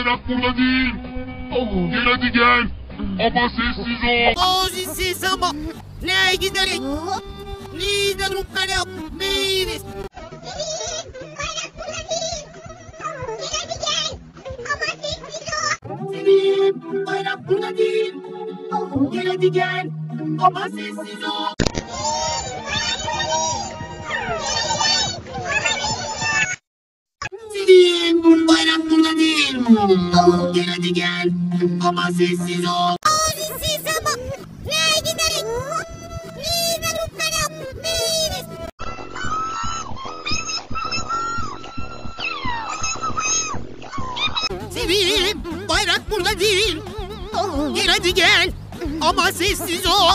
bayrak burada değil. Gel hadi gel. Ama sessiz ol. Sessiz ama. Ne gidelim? Lider muhtarım. Neyiniz? Selim, bayrak burada değil. Gel hadi gel. Ama sessiz ol. Selim, bayrak burada değil. Gel hadi gel. Ama sessiz ol. Sessiz ama. Ne gidelim? Lider muhtarım. Neyiniz? Selim, bayrak burada değil. Gel hadi gel. Ama sessiz ol.